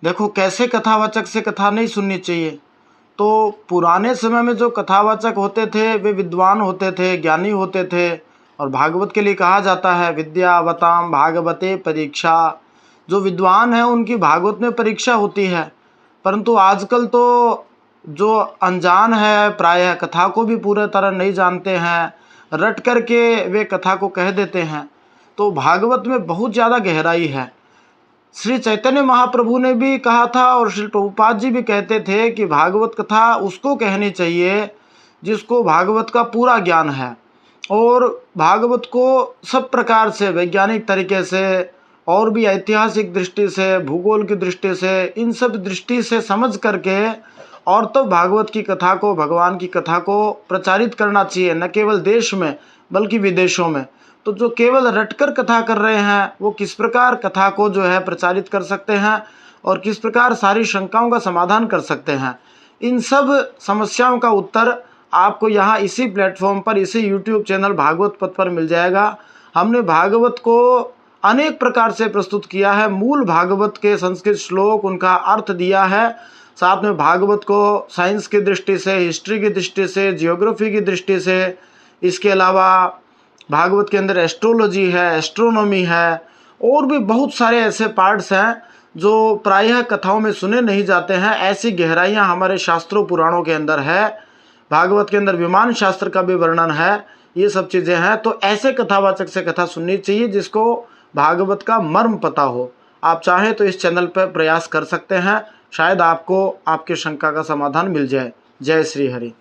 देखो कैसे कथावाचक से कथा नहीं सुननी चाहिए। तो पुराने समय में जो कथावाचक होते थे वे विद्वान होते थे, ज्ञानी होते थे। और भागवत के लिए कहा जाता है विद्यावताम भागवते परीक्षा। जो विद्वान है उनकी भागवत में परीक्षा होती है। परंतु आजकल तो जो अनजान है प्रायः कथा को भी पूरे तरह नहीं जानते हैं, रट करके वे कथा को कह देते हैं। तो भागवत में बहुत ज़्यादा गहराई है। श्री चैतन्य महाप्रभु ने भी कहा था और श्री प्रभुपाद जी भी कहते थे कि भागवत कथा उसको कहनी चाहिए जिसको भागवत का पूरा ज्ञान है और भागवत को सब प्रकार से वैज्ञानिक तरीके से और भी ऐतिहासिक दृष्टि से, भूगोल की दृष्टि से, इन सब दृष्टि से समझ करके और तो भागवत की कथा को, भगवान की कथा को प्रचारित करना चाहिए, न केवल देश में बल्कि विदेशों में। तो जो केवल रटकर कथा कर रहे हैं वो किस प्रकार कथा को जो है प्रचारित कर सकते हैं और किस प्रकार सारी शंकाओं का समाधान कर सकते हैं, इन सब समस्याओं का उत्तर आपको यहाँ इसी प्लेटफॉर्म पर, इसी यूट्यूब चैनल भागवत पथ पर मिल जाएगा। हमने भागवत को अनेक प्रकार से प्रस्तुत किया है। मूल भागवत के संस्कृत श्लोक, उनका अर्थ दिया है। साथ में भागवत को साइंस की दृष्टि से, हिस्ट्री की दृष्टि से, जियोग्राफी की दृष्टि से, इसके अलावा भागवत के अंदर एस्ट्रोलॉजी है, एस्ट्रोनॉमी है और भी बहुत सारे ऐसे पार्ट्स हैं जो प्रायः कथाओं में सुने नहीं जाते हैं। ऐसी गहराइयाँ हमारे शास्त्रों पुराणों के अंदर है। भागवत के अंदर विमान शास्त्र का भी वर्णन है। ये सब चीज़ें हैं। तो ऐसे कथावाचक से कथा सुननी चाहिए जिसको भागवत का मर्म पता हो। आप चाहें तो इस चैनल पर प्रयास कर सकते हैं, शायद आपको आपके शंका का समाधान मिल जाए। जय श्री हरि।